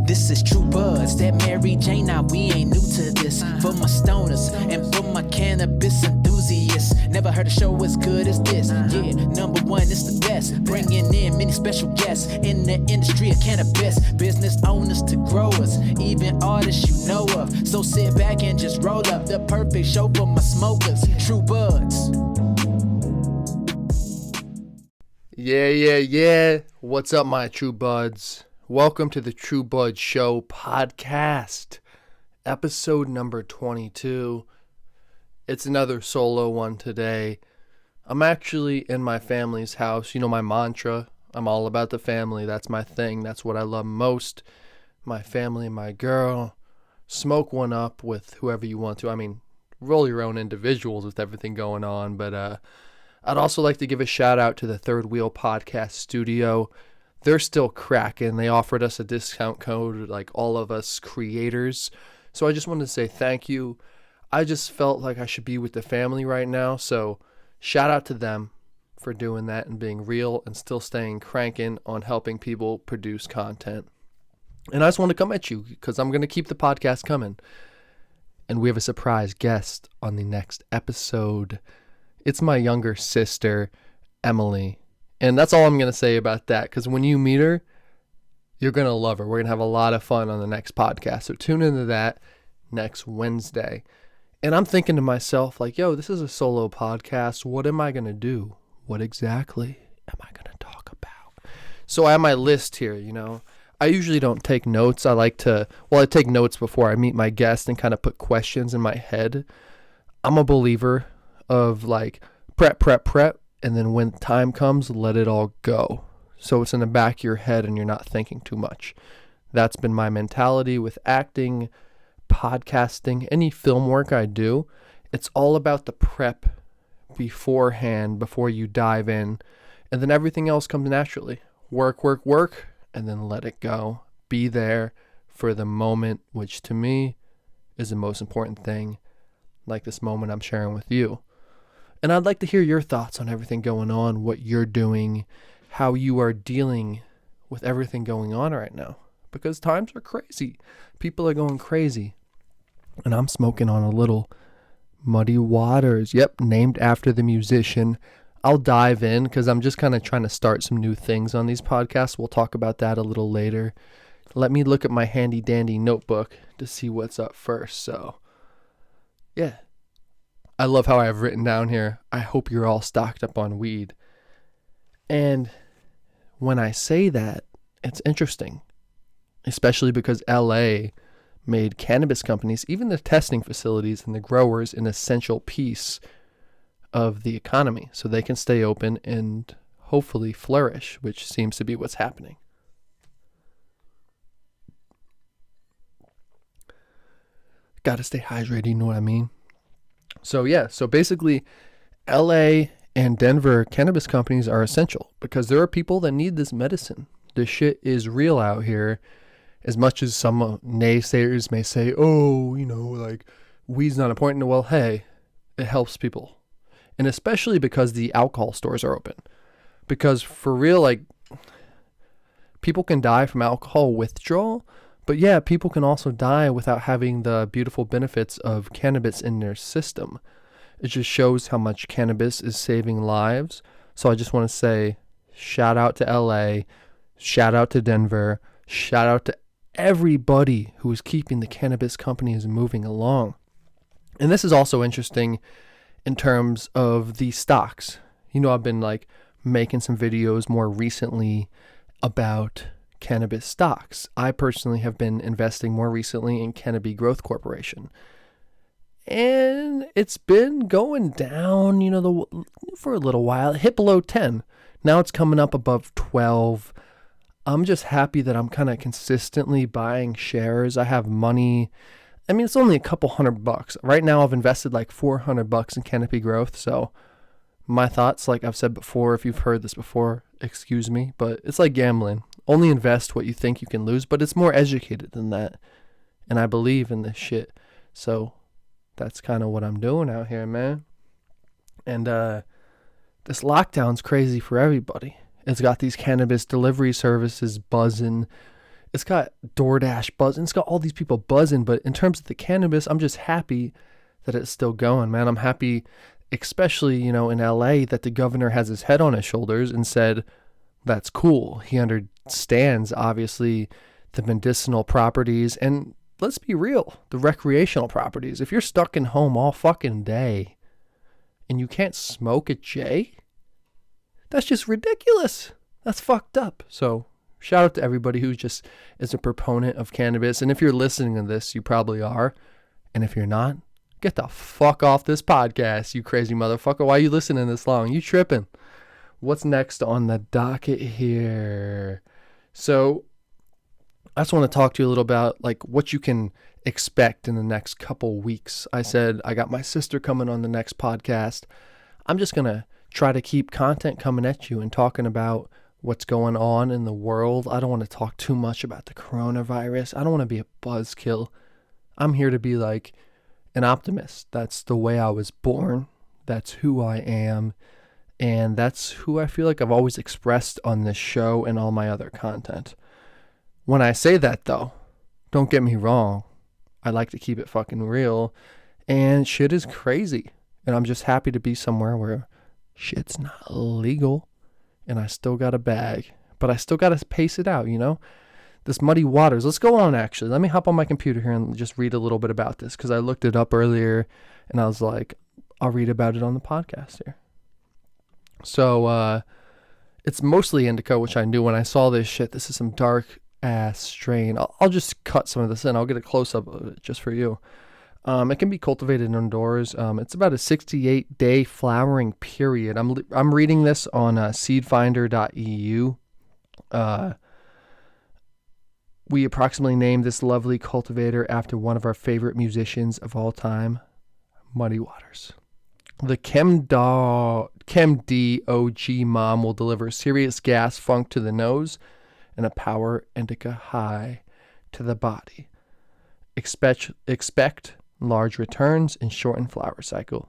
This is True Buds, that Mary Jane, now we ain't new to this. For my stoners and for my cannabis enthusiasts, never heard a show as good as this. Yeah, number one, it's the best. Bringing in many special guests in the industry of cannabis. Business owners to growers, even artists you know of. So sit back and just roll up the perfect show for my smokers. True Buds. Yeah. What's up, my True Buds? Welcome to the True Buds Show podcast, episode number 22. It's another solo one today. I'm actually in my family's house. You know my mantra, I'm all about the family. That's my thing. That's what I love most. My family, my girl. Smoke one up with whoever you want to. I mean, roll your own individuals with everything going on. But I'd also like to give a shout out to the Third Wheel Podcast Studio. They're still cracking. They offered us a discount code, like all of us creators. So I just wanted to say thank you. I just felt like I should be with the family right now. So shout out to them for doing that and being real and still staying cranking on helping people produce content. And I just want to come at you because I'm going to keep the podcast coming. And we have a surprise guest on the next episode. It's my younger sister, Emily. And that's all I'm going to say about that, because when you meet her, you're going to love her. We're going to have a lot of fun on the next podcast. So tune into that next Wednesday. And I'm thinking to myself, like, yo, this is a solo podcast. What am I going to do? What exactly am I going to talk about? So I have my list here, you know. I usually don't take notes. I take notes before I meet my guest and kind of put questions in my head. I'm a believer of like prep. And then when time comes, let it all go. So it's in the back of your head and you're not thinking too much. That's been my mentality with acting, podcasting, any film work I do. It's all about the prep beforehand, before you dive in. And then everything else comes naturally. Work, and then let it go. Be there for the moment, which to me is the most important thing. Like this moment I'm sharing with you. And I'd like to hear your thoughts on everything going on, what you're doing, how you are dealing with everything going on right now. Because times are crazy. People are going crazy. And I'm smoking on a little Muddy Waters. Yep, named after the musician. I'll dive in because I'm just kind of trying to start some new things on these podcasts. We'll talk about that a little later. Let me look at my handy dandy notebook to see what's up first. So, yeah. I love how I have written down here, I hope you're all stocked up on weed. And when I say that, it's interesting, especially because LA made cannabis companies, even the testing facilities and the growers, an essential piece of the economy so they can stay open and hopefully flourish, which seems to be what's happening. Gotta stay hydrated, you know what I mean? So basically, LA and Denver cannabis companies are essential because there are people that need this medicine. This shit is real out here. As much as some naysayers may say, oh, you know, like weed's not important. Well, hey, it helps people. And especially because the alcohol stores are open. Because for real, like, people can die from alcohol withdrawal. But yeah, people can also die without having the beautiful benefits of cannabis in their system. It just shows how much cannabis is saving lives. So I just want to say shout out to LA, shout out to Denver, shout out to everybody who is keeping the cannabis companies moving along. And this is also interesting in terms of the stocks. You know, I've been like making some videos more recently about cannabis stocks. I personally have been investing more recently in Cannabis Growth Corporation. And it's been going down, you know, for a little while. It hit below 10. Now it's coming up above 12. I'm just happy that I'm kind of consistently buying shares. I have money. I mean, it's only a couple $100. Right now I've invested like $400 in Cannabis Growth. So my thoughts, like I've said before, if you've heard this before, excuse me, but it's like gambling. Only invest what you think you can lose, but it's more educated than that. And I believe in this shit. So that's kind of what I'm doing out here, man. And this lockdown's crazy for everybody. It's got these cannabis delivery services buzzing. It's got DoorDash buzzing. It's got all these people buzzing. But in terms of the cannabis, I'm just happy that it's still going, man. I'm happy, especially, in LA, that the governor has his head on his shoulders and said, that's cool. He understands, obviously, the medicinal properties and, let's be real, the recreational properties. If you're stuck in home all fucking day and you can't smoke a J, that's just ridiculous. That's fucked up. So shout out to everybody who just is a proponent of cannabis. And if you're listening to this, you probably are. And if you're not, get the fuck off this podcast, you crazy motherfucker. Why are you listening this long? You tripping. What's next on the docket here? So I just want to talk to you a little about like what you can expect in the next couple weeks. I said I got my sister coming on the next podcast. I'm just going to try to keep content coming at you and talking about what's going on in the world. I don't want to talk too much about the coronavirus. I don't want to be a buzzkill. I'm here to be like an optimist. That's the way I was born. That's who I am. And that's who I feel like I've always expressed on this show and all my other content. When I say that, though, don't get me wrong. I like to keep it fucking real. And shit is crazy. And I'm just happy to be somewhere where shit's not illegal. And I still got a bag. But I still got to pace it out, This muddy waters. Let's go on, actually. Let me hop on my computer here and just read a little bit about this. Because I looked it up earlier. And I was like, I'll read about it on the podcast here. So, it's mostly indica, which I knew when I saw this shit. This is some dark ass strain. I'll just cut some of this in. I'll get a close up of it just for you. It can be cultivated indoors. It's about a 68-day flowering period. I'm reading this on seedfinder.eu. We approximately named this lovely cultivator after one of our favorite musicians of all time, Muddy Waters. The ChemD OG mom will deliver serious gas funk to the nose and a power indica high to the body. Expect large returns and shortened flower cycle.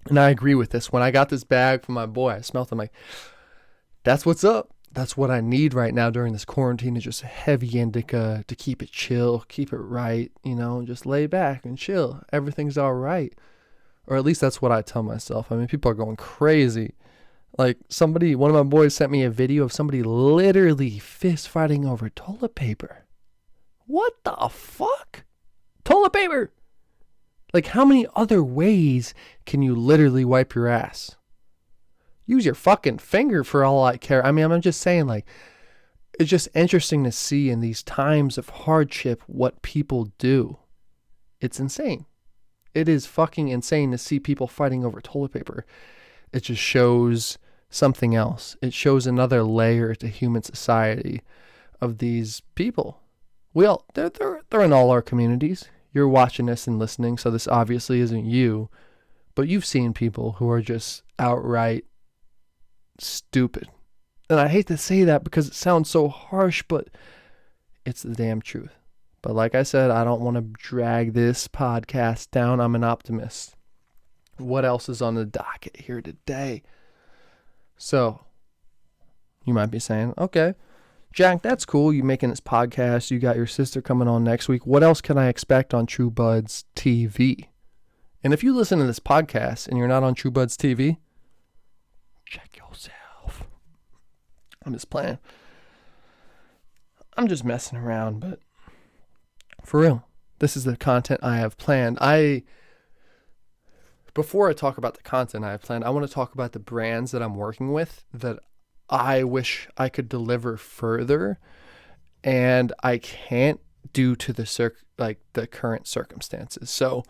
And I agree with this. When I got this bag from my boy, I smelled it. I'm like, that's what's up. That's what I need right now during this quarantine, is just heavy indica to keep it chill, keep it right, just lay back and chill. Everything's all right. Or at least that's what I tell myself. I mean, people are going crazy. Like one of my boys sent me a video of somebody literally fist fighting over toilet paper. What the fuck? Toilet paper! Like, how many other ways can you literally wipe your ass? Use your fucking finger for all I care. I mean, I'm just saying, like, it's just interesting to see in these times of hardship what people do. It's insane. It is fucking insane to see people fighting over toilet paper. It just shows something else. It shows another layer to human society of these people. They're in all our communities. You're watching this and listening, so this obviously isn't you. But you've seen people who are just outright stupid. And I hate to say that because it sounds so harsh, but it's the damn truth. But like I said, I don't want to drag this podcast down. I'm an optimist. What else is on the docket here today? So, you might be saying, okay, Jack, that's cool. You making this podcast. You got your sister coming on next week. What else can I expect on True Buds TV? And if you listen to this podcast and you're not on True Buds TV, check yourself. I'm just playing. I'm just messing around, but for real, this is the content I have planned. Before I talk about the content I have planned, I want to talk about the brands that I'm working with that I wish I could deliver further, and I can't due to the current circumstances. So,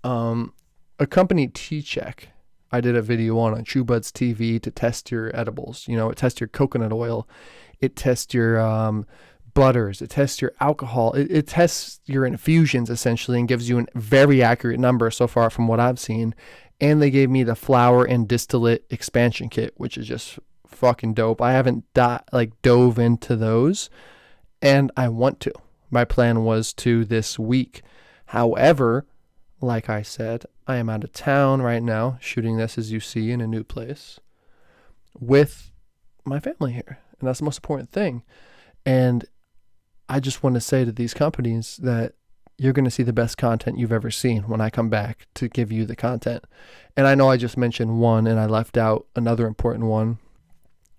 a company T-Check, I did a video on True Buds TV to test your edibles. It tests your coconut oil, it tests your butters, it tests your alcohol, it tests your infusions essentially and gives you a very accurate number so far from what I've seen. And they gave me the flower and distillate expansion kit, which is just fucking dope. I haven't dove into those, and I want to. My plan was to this week. However, like I said, I am out of town right now, shooting this, as you see, in a new place with my family here. And that's the most important thing. And I just want to say to these companies that you're going to see the best content you've ever seen when I come back to give you the content. And I know I just mentioned one and I left out another important one,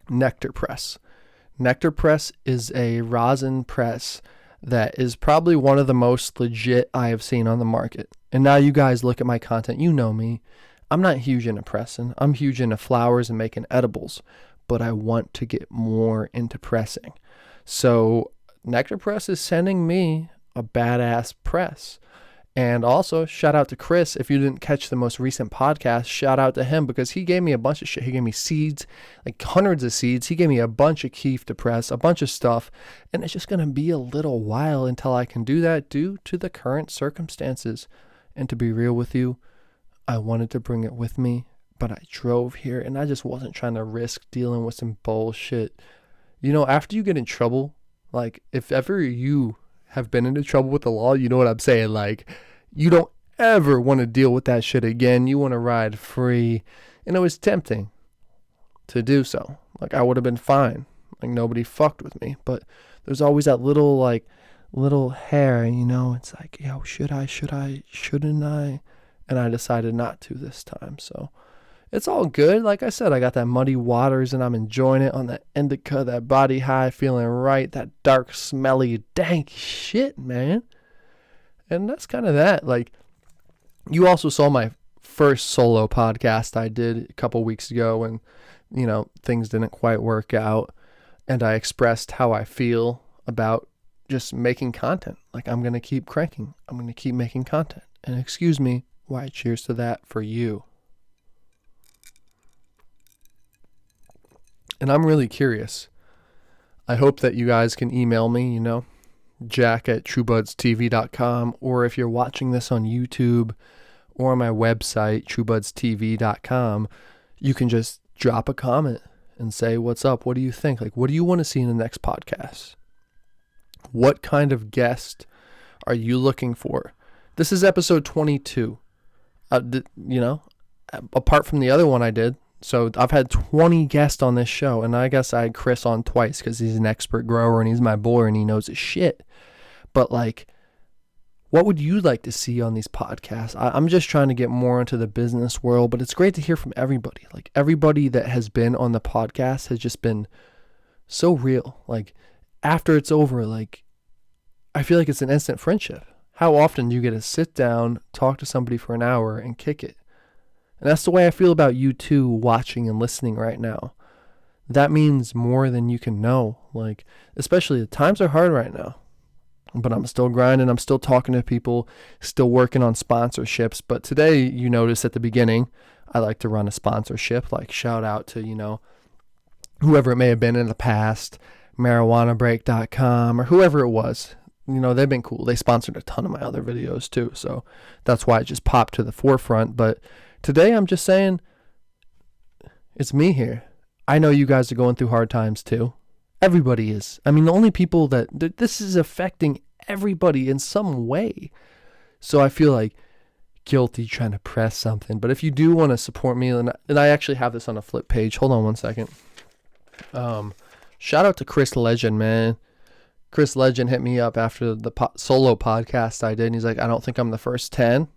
Nectar Press. Nectar Press is a rosin press that is probably one of the most legit I have seen on the market. And now you guys look at my content, you know me. I'm not huge into pressing. I'm huge into flowers and making edibles, but I want to get more into pressing. So Nectar Press is sending me a badass press. And also, shout out to Chris. If you didn't catch the most recent podcast, shout out to him because he gave me a bunch of shit. He gave me seeds, like hundreds of seeds. He gave me a bunch of keef to press, a bunch of stuff. And it's just going to be a little while until I can do that due to the current circumstances. And to be real with you, I wanted to bring it with me, but I drove here and I just wasn't trying to risk dealing with some bullshit. You know, after you get in trouble, like if ever you have been into trouble with the law, you know what I'm saying? Like, you don't ever want to deal with that shit again. You want to ride free. And it was tempting to do so. Like, I would have been fine. Like, nobody fucked with me. But there's always that little hair, you know? It's like, yo, shouldn't I? And I decided not to this time. So it's all good. Like I said, I got that muddy waters and I'm enjoying it on that indica, that body high, feeling right, that dark, smelly, dank shit, man. And that's kind of that. Like, you also saw my first solo podcast I did a couple weeks ago and, you know, things didn't quite work out. And I expressed how I feel about just making content. Like, I'm going to keep cranking. I'm going to keep making content. And excuse me, why cheers to that for you. And I'm really curious. I hope that you guys can email me, you know, jack@truebudstv.com, or if you're watching this on YouTube or my website, truebudstv.com, you can just drop a comment and say, what's up? What do you think? Like, what do you want to see in the next podcast? What kind of guest are you looking for? This is episode 22. You know, apart from the other one I did. So I've had 20 guests on this show, and I guess I had Chris on twice because he's an expert grower and he's my boy and he knows his shit. But like, what would you like to see on these podcasts? I'm just trying to get more into the business world, but it's great to hear from everybody. Like, everybody that has been on the podcast has just been so real. Like, after it's over, like, I feel like it's an instant friendship. How often do you get to sit down, talk to somebody for an hour and kick it? And that's the way I feel about you too, watching and listening right now. That means more than you can know. Like, especially the times are hard right now. But I'm still grinding. I'm still talking to people, still working on sponsorships. But today, you notice at the beginning, I like to run a sponsorship. Like, shout out to, you know, whoever it may have been in the past, marijuanabreak.com or whoever it was. You know, they've been cool. They sponsored a ton of my other videos too. So that's why it just popped to the forefront. But today I'm just saying, it's me here. I know you guys are going through hard times too. Everybody is. I mean, the only people that this is affecting everybody in some way. So I feel like guilty trying to press something. But if you do want to support me, and I actually have this on a flip page. Hold on one second. Shout out to Chris Legend, man. Chris Legend hit me up after the solo podcast I did. And he's like, I don't think I'm the first 10.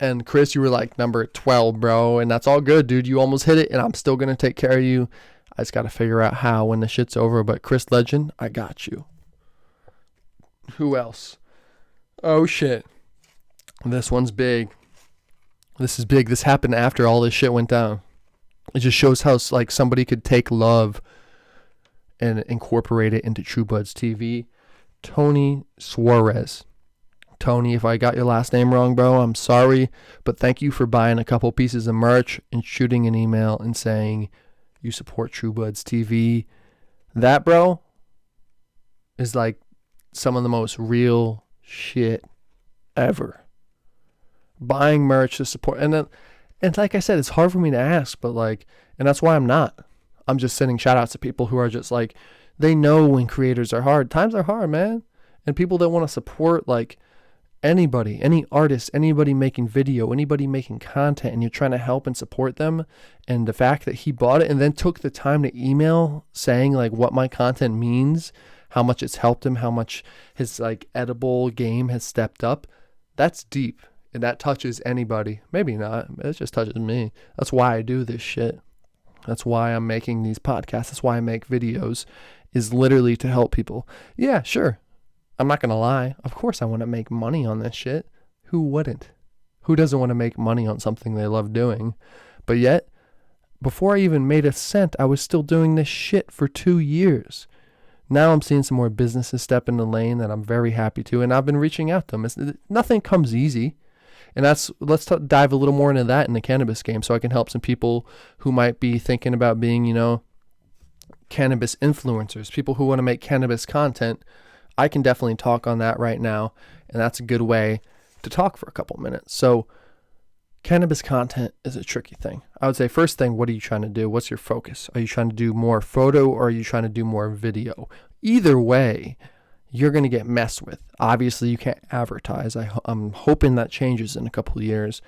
And Chris, you were like number 12, bro. And that's all good, dude. You almost hit it. And I'm still going to take care of you. I just got to figure out how when the shit's over. But Chris Legend, I got you. Who else? Oh, shit. This one's big. This is big. This happened after all this shit went down. It just shows how like somebody could take love and incorporate it into True Buds TV. Tony Suarez. Tony, if I got your last name wrong, bro, I'm sorry. But thank you for buying a couple pieces of merch and shooting an email and saying you support True Buds TV. That, bro, is like some of the most real shit ever. Buying merch to support. And like I said, it's hard for me to ask, but like, and that's why I'm not. I'm just sending shout outs to people who are just like, they know when creators are hard. Times are hard, man. And people that want to support like anybody, any artist, anybody making video, anybody making content, and you're trying to help and support them. And the fact that he bought it and then took the time to email saying like what my content means, how much it's helped him, how much his like edible game has stepped up. That's deep, and that touches anybody. Maybe not. It just touches me. That's why I do this shit. That's why I'm making these podcasts. That's why I make videos, is literally to help people. Yeah, sure. I'm not going to lie. Of course I want to make money on this shit. Who wouldn't? Who doesn't want to make money on something they love doing? But yet, before I even made a cent, I was still doing this shit for 2 years. Now I'm seeing some more businesses step in the lane that I'm very happy to, and I've been reaching out to them. Nothing comes easy. And let's dive a little more into that in the cannabis game, so I can help some people who might be thinking about being, cannabis influencers, people who want to make cannabis content. I can definitely talk on that right now, and that's a good way to talk for a couple minutes. So cannabis content is a tricky thing. I would say first thing, what are you trying to do? What's your focus? Are you trying to do more photo, or are you trying to do more video? Either way, you're going to get messed with. Obviously, you can't advertise. I'm hoping that changes in a couple of years.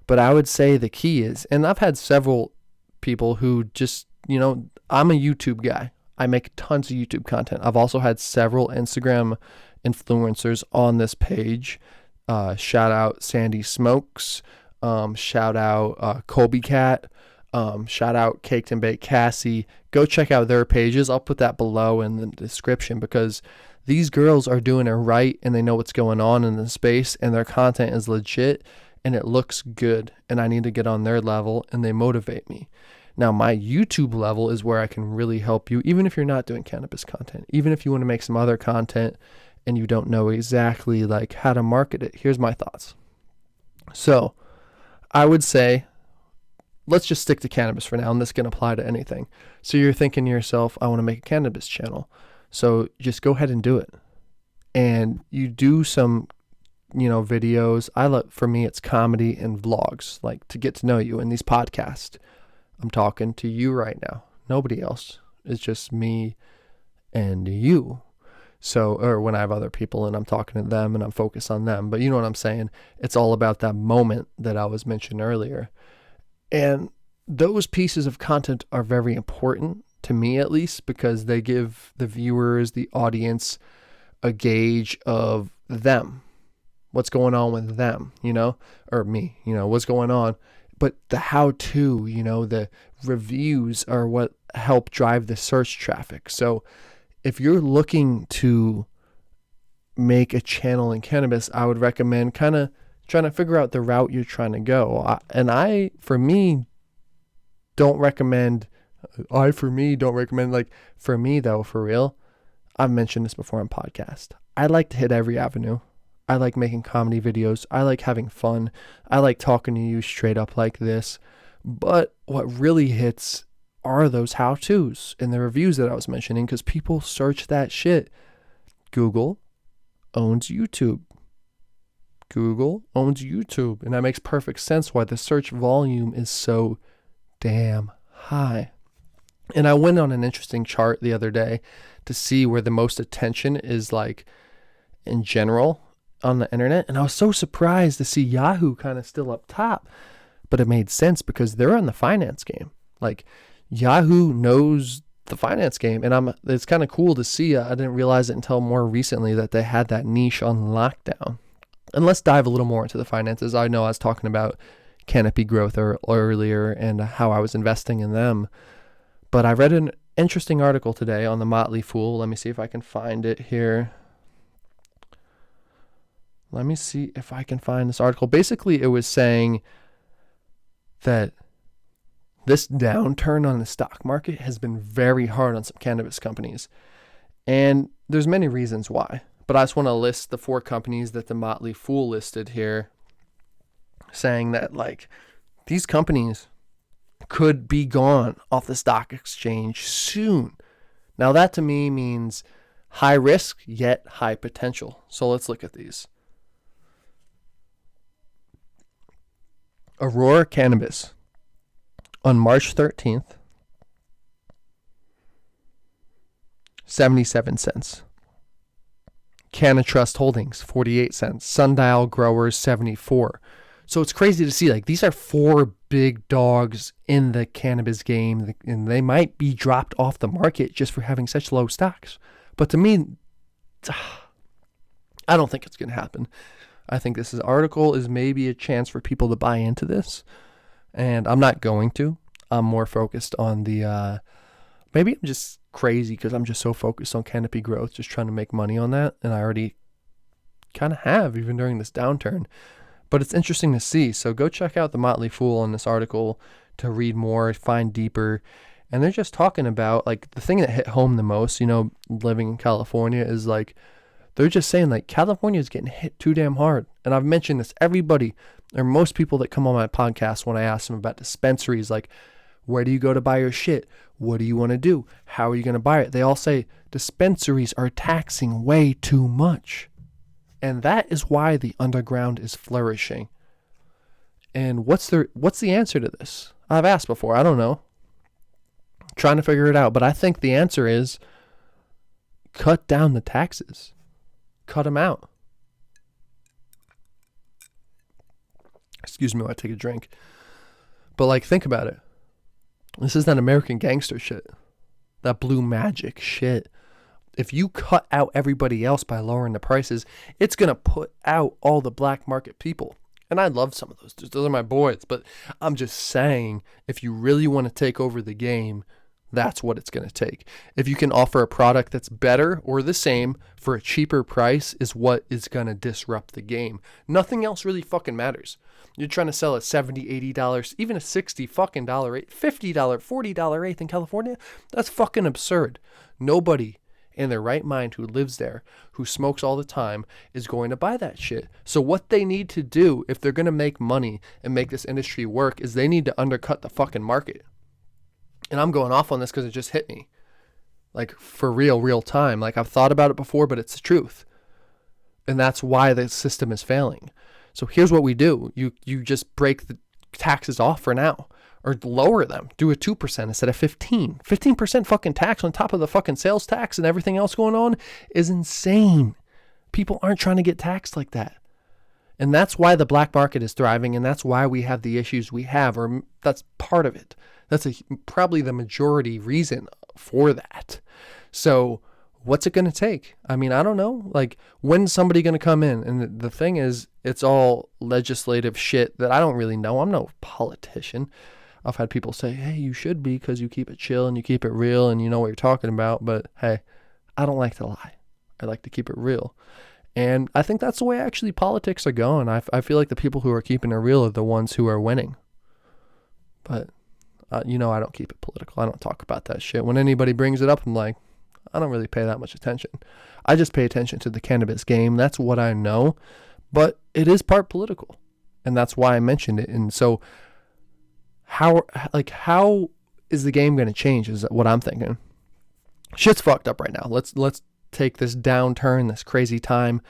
But I would say the key is, and I've had several people who just, I'm a YouTube guy. I make tons of YouTube content. I've also had several Instagram influencers on this page. Shout out Sandy Smokes. Shout out Colbi Cat. Shout out Caked and Baked Cassie. Go check out their pages. I'll put that below in the description, because these girls are doing it right, and they know what's going on in the space, and their content is legit, and it looks good, and I need to get on their level, and they motivate me. Now, my YouTube level is where I can really help you, even if you're not doing cannabis content, even if you want to make some other content and you don't know exactly like how to market it. Here's my thoughts. So I would say, let's just stick to cannabis for now, and this can apply to anything. So you're thinking to yourself, I want to make a cannabis channel. So just go ahead and do it. And you do some, videos. For me, it's comedy and vlogs, like to get to know you in these podcasts. I'm talking to you right now. Nobody else. It's just me and you. So, or when I have other people and I'm talking to them and I'm focused on them, but you know what I'm saying? It's all about that moment that I was mentioning earlier. And those pieces of content are very important to me, at least, because they give the viewers, the audience, a gauge of them, what's going on with them, or me, what's going on. But the how-to, the reviews are what help drive the search traffic. So if you're looking to make a channel in cannabis, I would recommend kind of trying to figure out the route you're trying to go. For me, don't recommend, like, for me though, for real, I've mentioned this before on podcast. I like to hit every avenue. I like making comedy videos. I like having fun. I like talking to you straight up like this. But what really hits are those how-tos and the reviews that I was mentioning, because people search that shit. Google owns YouTube. And that makes perfect sense why the search volume is so damn high. And I went on an interesting chart the other day to see where the most attention is, like, in general on the internet, and I was so surprised to see Yahoo kind of still up top. But it made sense because they're in the finance game. Like, Yahoo knows the finance game, and it's kind of cool to see. I didn't realize it until more recently that they had that niche on lockdown. And let's dive a little more into the finances. I know I was talking about Canopy Growth earlier and how I was investing in them, but I read an interesting article today on the Motley Fool. Let me see if I can find it here. Let me see if I can find this article. Basically, it was saying that this downturn on the stock market has been very hard on some cannabis companies. And there's many reasons why. But I just want to list the 4 companies that the Motley Fool listed here, saying that, like, these companies could be gone off the stock exchange soon. Now, that to me means high risk, yet high potential. So let's look at these. Aurora Cannabis on March 13th, 77 cents. CannaTrust Holdings, 48 cents. Sundial Growers, 74. So it's crazy to see, like, these are 4 big dogs in the cannabis game, and they might be dropped off the market just for having such low stocks. But to me, I don't think it's going to happen. I think this article is maybe a chance for people to buy into this. And I'm not going to. I'm more focused on the, maybe I'm just crazy because I'm just so focused on canopy growth, just trying to make money on that. And I already kind of have, even during this downturn. But it's interesting to see. So go check out the Motley Fool on this article to read more, find deeper. And they're just talking about, like, the thing that hit home the most, you know, living in California is, like, they're just saying, like, California is getting hit too damn hard. And I've mentioned this, everybody, or most people that come on my podcast, when I ask them about dispensaries, like, where do you go to buy your shit? What do you want to do? How are you going to buy it? They all say dispensaries are taxing way too much. And that is why the underground is flourishing. And what's the answer to this? I've asked before. I don't know. I'm trying to figure it out. But I think the answer is cut down the taxes. Cut them out. Excuse me while I take a drink. But, like, think about it. This is that American gangster shit. That blue magic shit. If you cut out everybody else by lowering the prices, it's going to put out all the black market people. And I love some of those. Those are my boys. But I'm just saying, if you really want to take over the game, that's what it's going to take. If you can offer a product that's better or the same for a cheaper price is what is going to disrupt the game. Nothing else really fucking matters. You're trying to sell a $70, $80, even a $60 fucking dollar, $50, $40 eighth in California? That's fucking absurd. Nobody in their right mind who lives there, who smokes all the time, is going to buy that shit. So what they need to do, if they're going to make money and make this industry work, is they need to undercut the fucking market. And I'm going off on this because it just hit me. Like, for real time. Like, I've thought about it before, but it's the truth. And that's why the system is failing. So here's what we do. You just break the taxes off for now. Or lower them. Do a 2% instead of 15. 15% fucking tax on top of the fucking sales tax and everything else going on is insane. People aren't trying to get taxed like that. And that's why the black market is thriving, and that's why we have the issues we have, or that's part of it. That's probably the majority reason for that. So what's it going to take? I mean, I don't know. Like, when's somebody going to come in? And the thing is, it's all legislative shit that I don't really know. I'm no politician. I've had people say, hey, you should be because you keep it chill and you keep it real and you know what you're talking about. But hey, I don't like to lie. I like to keep it real. And I think that's the way actually politics are going. I feel like the people who are keeping it real are the ones who are winning. But, I don't keep it political. I don't talk about that shit. When anybody brings it up, I'm like, I don't really pay that much attention. I just pay attention to the cannabis game. That's what I know. But it is part political. And that's why I mentioned it. And so how is the game going to change is what I'm thinking. Shit's fucked up right now. Let's take this downturn, this crazy time.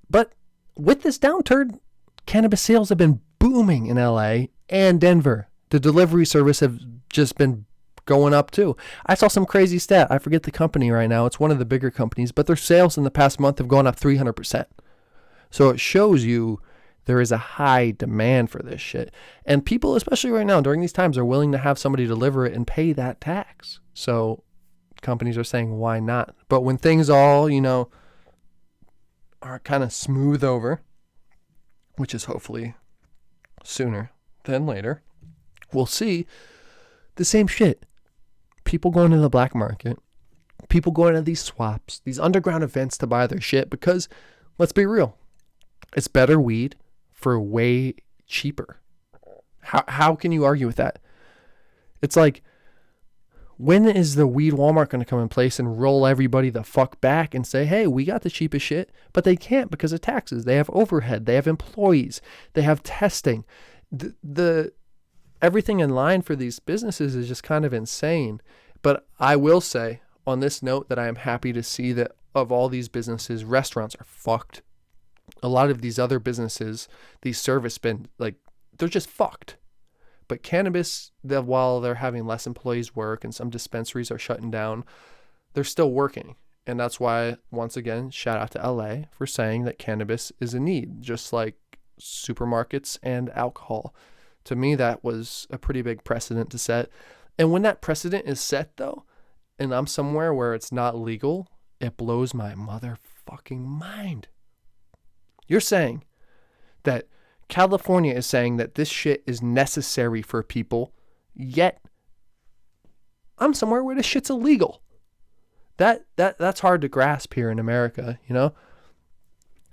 But with this downturn, cannabis sales have been booming in LA and Denver. The delivery service have just been going up too. I saw some crazy stat. I forget the company right now. It's one of the bigger companies, but their sales in the past month have gone up 300%. So it shows you there is a high demand for this shit. And people, especially right now, during these times, are willing to have somebody deliver it and pay that tax. So companies are saying, why not? But when things all, are kind of smooth over, which is hopefully sooner than later, we'll see the same shit. People going to the black market, people going to these swaps, these underground events to buy their shit because, let's be real, it's better weed for way cheaper. How can you argue with that? It's like, when is the weed Walmart going to come in place and roll everybody the fuck back and say, hey, we got the cheapest shit? But they can't because of taxes. They have overhead. They have employees. They have testing. The everything in line for these businesses is just kind of insane. But I will say on this note that I am happy to see that of all these businesses, restaurants are fucked. A lot of these other businesses, these service they're just fucked. But cannabis, while they're having less employees work and some dispensaries are shutting down, they're still working. And that's why, once again, shout out to LA for saying that cannabis is a need, just like supermarkets and alcohol. To me, that was a pretty big precedent to set. And when that precedent is set, though, and I'm somewhere where it's not legal It blows my motherfucking mind. You're saying that California is saying that this shit is necessary for people, yet I'm somewhere where this shit's illegal. That's hard to grasp here in America, you know?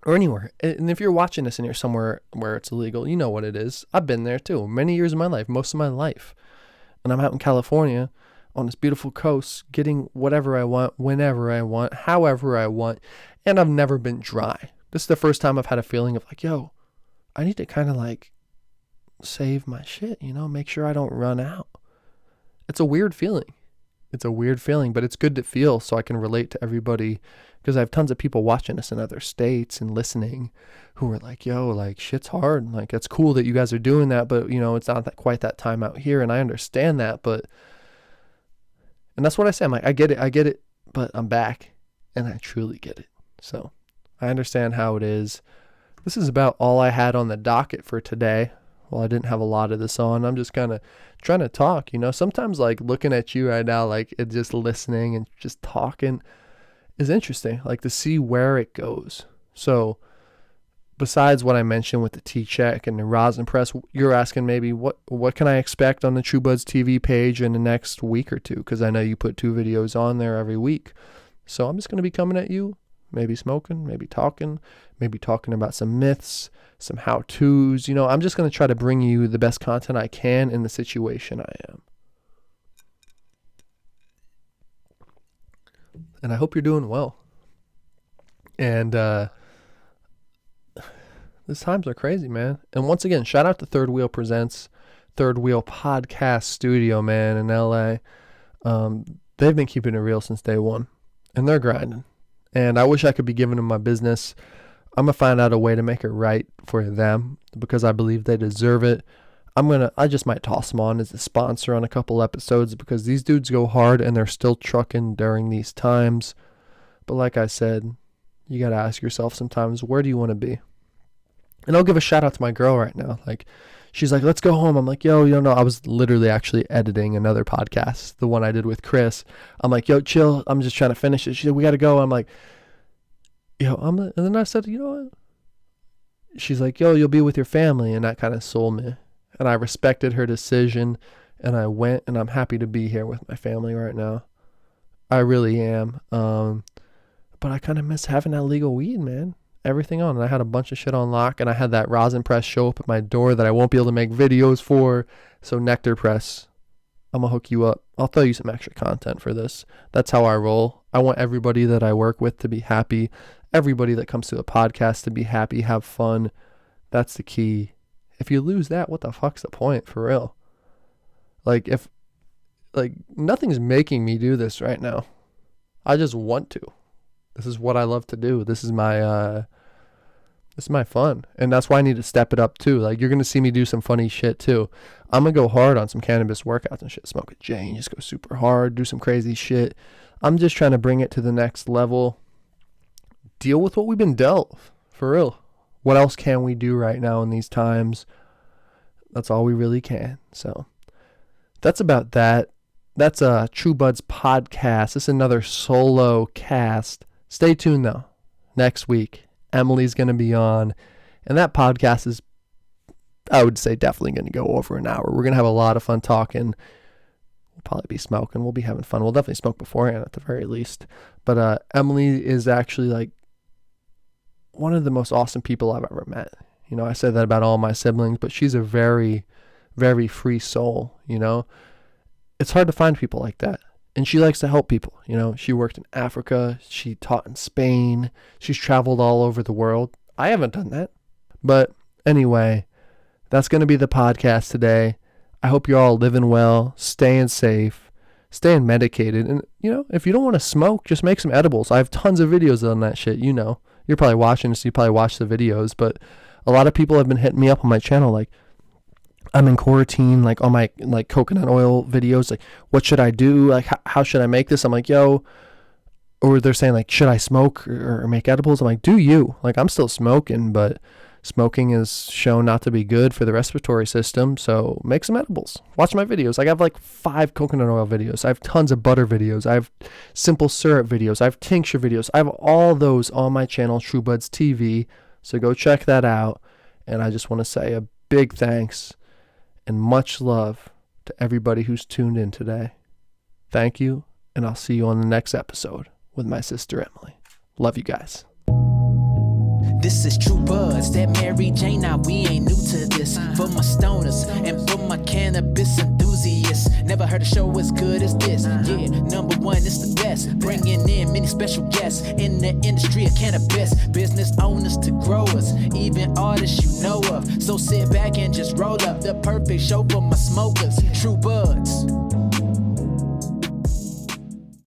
Or anywhere. And if you're watching this and you're somewhere where it's illegal, you know what it is. I've been there too. Many years of my life, most of my life. And I'm out in California on this beautiful coast, getting whatever I want, whenever I want, however I want. And I've never been dry. This is the first time I've had a feeling of like, yo, I need to kind of like save my shit, you know, make sure I don't run out. It's a weird feeling. It's a weird feeling, but it's good to feel so I can relate to everybody, because I have tons of people watching us in other states and listening who are like, yo, like shit's hard. Like, it's cool that you guys are doing that, but you know, it's not quite that time out here. And I understand that, and that's what I say. I'm like, I get it, but I'm back and I truly get it. So I understand how it is. This is about all I had on the docket for today. Well, I didn't have a lot of this on. I'm just kind of trying to talk, you know. Sometimes like looking at you right now, like it just listening and just talking is interesting, like to see where it goes. So besides what I mentioned with the T-check and the rosin press, you're asking maybe what can I expect on the True Buds TV page in the next week or two? Because I know you put 2 videos on there every week. So I'm just going to be coming at you, maybe smoking, maybe talking about some myths, some how-tos. You know, I'm just going to try to bring you the best content I can in the situation I am. And I hope you're doing well. And these times are crazy, man. And once again, shout out to Third Wheel Presents, Third Wheel Podcast Studio, man, in LA. They've been keeping it real since day one, and they're grinding. And I wish I could be giving them my business. I'm going to find out a way to make it right for them because I believe they deserve it. I just might toss them on as a sponsor on a couple episodes because these dudes go hard and they're still trucking during these times. But like I said, you got to ask yourself sometimes, where do you want to be? And I'll give a shout out to my girl right now. Like, she's like, let's go home. I'm like, yo, no, I was literally actually editing another podcast, the one I did with Chris. I'm like, yo, chill. I'm just trying to finish it. She said, we got to go. I'm like, yo, and then I said, you know what? She's like, yo, you'll be with your family. And that kind of sold me. And I respected her decision. And I went, and I'm happy to be here with my family right now. I really am. But I kind of miss having that legal weed, man. Everything on. And I had a bunch of shit on lock. And I had that rosin press show up at my door that I won't be able to make videos for. So Nectar Press, I'm going to hook you up. I'll throw you some extra content for this. That's how I roll. I want everybody that I work with to be happy. Everybody that comes to a podcast to be happy, have fun. That's the key. If you lose that, what the fuck's the point, for real? Like, nothing's making me do this right now. I just want to. This is what I love to do. This is my fun. And that's why I need to step it up too. Like, you're going to see me do some funny shit too. I'm going to go hard on some cannabis workouts and shit. Smoke a J and just go super hard, do some crazy shit. I'm just trying to bring it to the next level. Deal with what we've been dealt, for real. What else can we do right now in these times? That's all we really can. So that's about that. That's a True Buds podcast. It's another solo cast. Stay tuned though. Next week, Emily's going to be on. And that podcast is, I would say, definitely going to go over an hour. We're going to have a lot of fun talking. We'll probably be smoking. We'll be having fun. We'll definitely smoke beforehand at the very least. But Emily is actually like one of the most awesome people I've ever met. You know, I say that about all my siblings, but she's a very, very free soul, you know. It's hard to find people like that. And she likes to help people, you know. She worked in Africa. She taught in Spain. She's traveled all over the world. I haven't done that. But anyway, that's going to be the podcast today. I hope you're all living well, staying safe, staying medicated. And, you know, if you don't want to smoke, just make some edibles. I have tons of videos on that shit, you know. You're probably watching this, so you probably watch the videos. But a lot of people have been hitting me up on my channel like, I'm in quarantine, like on my like coconut oil videos, like what should I do? Like how should I make this? I'm like, yo, or they're saying like, should I smoke or make edibles? I'm like, do you? Like, I'm still smoking, but Smoking is shown not to be good for the respiratory system, so make some edibles. Watch my videos. I have like 5 coconut oil videos. I have tons of butter videos. I have simple syrup videos. I have tincture videos. I have all those on my channel, True Buds TV, so go check that out. And I just want to say a big thanks and much love to everybody who's tuned in today. Thank you, and I'll see you on the next episode with my sister Emily. Love you guys. This is True Buds, that Mary Jane, now we ain't new to this. For my stoners and for my cannabis enthusiasts, never heard a show as good as this. Yeah, number one, it's the best. Bringing in many special guests in the industry of cannabis. Business owners to growers, even artists you know of. So sit back and just roll up the perfect show for my smokers. True Buds.